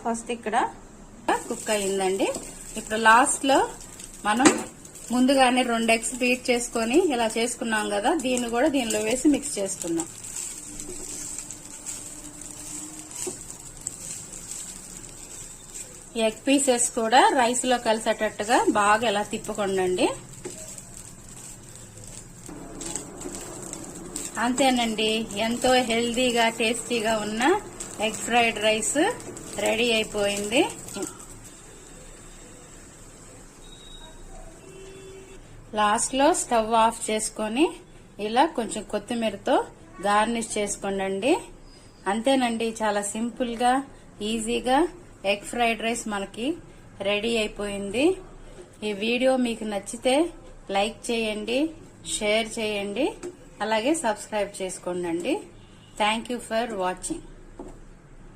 First ఇక్కడ cook అయిందండి. ఇప్పుడు లాస్ట్ లో మనం ముందుగానే 2 eggs బీట్ చేసుకొని ఇలా చేసుకున్నాం కదా, దీన్ని కూడా దీనిలో వేసి మిక్స్ చేసుకుందాం. ఎగ్ పీసెస్ కూడా రైస్ లో కలిసేటట్టుగా బాగా ఇలా తిప్పుకోండి. అంతేనండి, ఎంతో హెల్దీగా టేస్టీగా ఉన్న ఎగ్ ఫ్రైడ్ రైస్ రెడీ అయిపోయింది. లాస్ట్ లో స్టవ్ ఆఫ్ చేసుకొని ఇలా కొంచెం కొత్తిమీరతో గార్నిష్ చేసుకోండి. అంతేనండి, చాలా సింపుల్ గా ఈజీగా ఎగ్ ఫ్రైడ్ రైస్ మనకి రెడీ అయిపోయింది. ఈ వీడియో మీకు నచ్చితే లైక్ చేయండి, షేర్ చేయండి, అలాగే సబ్స్క్రైబ్ చేసుకోండి. Thank you for watching.